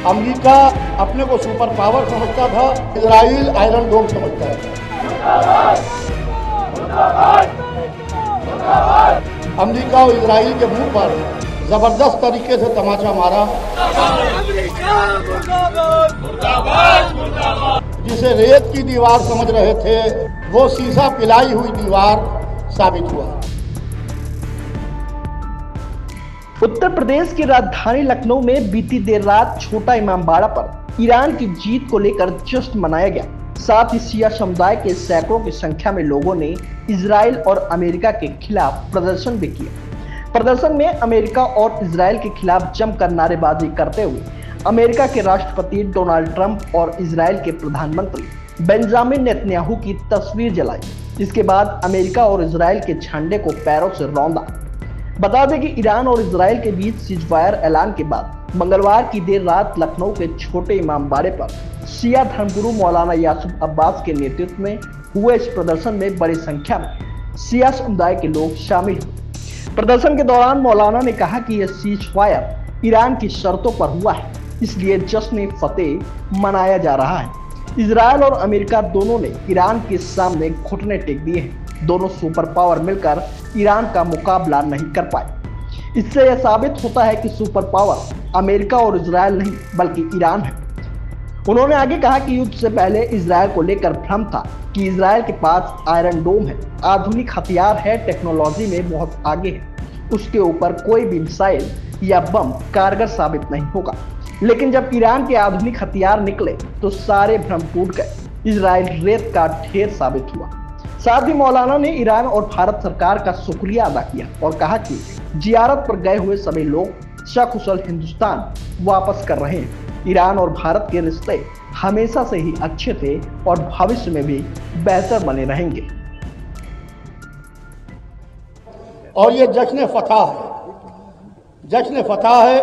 America अपने को super power समझता था, इजराइल आयरन डोम समझता था। अमेरिका और इजराइल के मुंह पर जबरदस्त तरीके से तमाचा मारा, जिसे रेत की दीवार समझ रहे थे वो शीशा पिलाई हुई दीवार साबित हुआ। उत्तर प्रदेश की राजधानी लखनऊ में बीती देर रात छोटा इमामबाड़ा पर ईरान की जीत को लेकर जश्न मनाया गया। साथ ही शिया समुदाय के सैकड़ों की संख्या में लोगों ने इजराइल और अमेरिका के खिलाफ प्रदर्शन भी किया। प्रदर्शन में अमेरिका और इजराइल के खिलाफ जमकर नारेबाजी करते हुए अमेरिका के राष्ट्रपति डोनाल्ड ट्रंप और इजराइल के प्रधानमंत्री बेंजामिन नेतन्याहू की तस्वीर जलाई। इसके बाद अमेरिका और इजराइल के झंडे को पैरों से रौंदा। बता दें कि ईरान और इजराइल के बीच सीजफायर ऐलान के बाद मंगलवार की देर रात लखनऊ के छोटे इमामबाड़े पर शिया धर्मगुरु मौलाना यासूफ अब्बास के नेतृत्व में हुए इस प्रदर्शन में बड़ी संख्या में शिया समुदाय के लोग शामिल हुए। प्रदर्शन के दौरान मौलाना ने कहा कि यह सीजफायर ईरान की शर्तों पर हुआ है, इसलिए जश्न फतेह मनाया जा रहा है। इजराइल और अमेरिका दोनों ने ईरान के सामने घुटने टेक दिए हैं। दोनों सुपर पावर मिलकर ईरान का मुकाबला नहीं कर पाए। इससे यह साबित होता है कि सुपर पावर अमेरिका और इजराइल नहीं बल्कि ईरान है। उन्होंने आगे कहा कि युद्ध से पहले इजराइल को लेकर भ्रम था कि इजराइल के पास आयरन डोम है, आधुनिक हथियार है, टेक्नोलॉजी में बहुत आगे है, उसके ऊपर कोई भी मिसाइल या बम कारगर साबित नहीं होगा। लेकिन जब ईरान के आधुनिक हथियार निकले तो सारे भ्रम टूट गए। इजराइल रेत का ढेर साबित हुआ। साथ ही मौलाना ने ईरान और भारत सरकार का शुक्रिया अदा किया और कहा कि जियारत पर गए हुए सभी लोग सकुशल हिंदुस्तान वापस कर रहे हैं। ईरान और भारत के रिश्ते हमेशा से ही अच्छे थे और भविष्य में भी बेहतर बने रहेंगे। और ये जश्न फतह है। जश्न फतह है।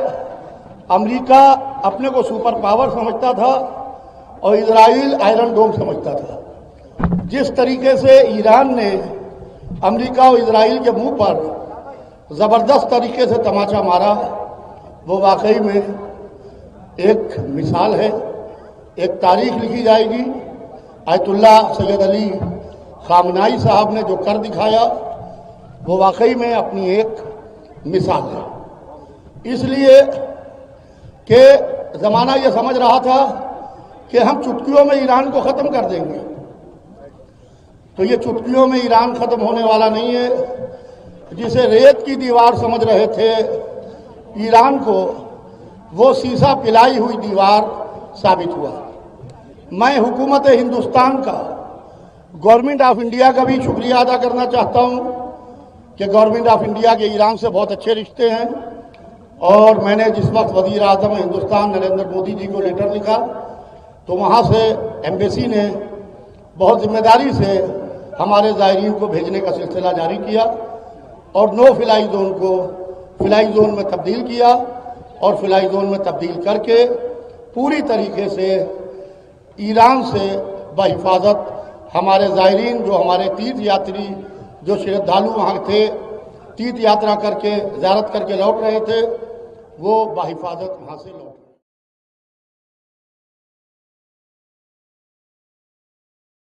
अमेरिका अपने को सुपर पावर समझता था और इजराइल आयरन डोम समझता था। जिस तरीके से ईरान ने अमेरिका और इजराइल के मुंह पर जबरदस्त तरीके से तमाचा मारा, वो वाकई में एक मिसाल है। एक तारीख लिखी जाएगी। आयतुल्ला सैयद अली खामनाई साहब ने जो कर दिखाया वो वाकई में अपनी एक मिसाल है। इसलिए कि ज़माना ये समझ रहा था कि हम चुटकियों में ईरान को ख़त्म कर देंगे, तो ये चुटकियों में ईरान ख़त्म होने वाला नहीं है। जिसे रेत की दीवार समझ रहे थे ईरान को, वो शीशा पिलाई हुई दीवार साबित हुआ। मैं हुकूमत हिंदुस्तान का, गवर्नमेंट ऑफ इंडिया का भी शुक्रिया अदा करना चाहता हूँ कि गवर्नमेंट ऑफ इंडिया के ईरान से बहुत अच्छे रिश्ते हैं। और मैंने जिस वक्त वज़ीर आज़म हिंदुस्तान नरेंद्र मोदी जी को लेटर लिखा तो वहाँ से एम्बेसी ने बहुत जिम्मेदारी से हमारे ज़ायरीन को भेजने का सिलसिला जारी किया और नो फ्लाई जोन को फ्लाई जोन में तब्दील किया और फ्लाई जोन में तब्दील करके पूरी तरीके से ईरान से बहिफाजत हमारे ज़ायरीन, जो हमारे तीर्थ यात्री, जो श्रद्धालु वहाँ थे, तीर्थ यात्रा करके ज़ियारत करके लौट रहे थे, वो बहिफाजत वहाँ से लौट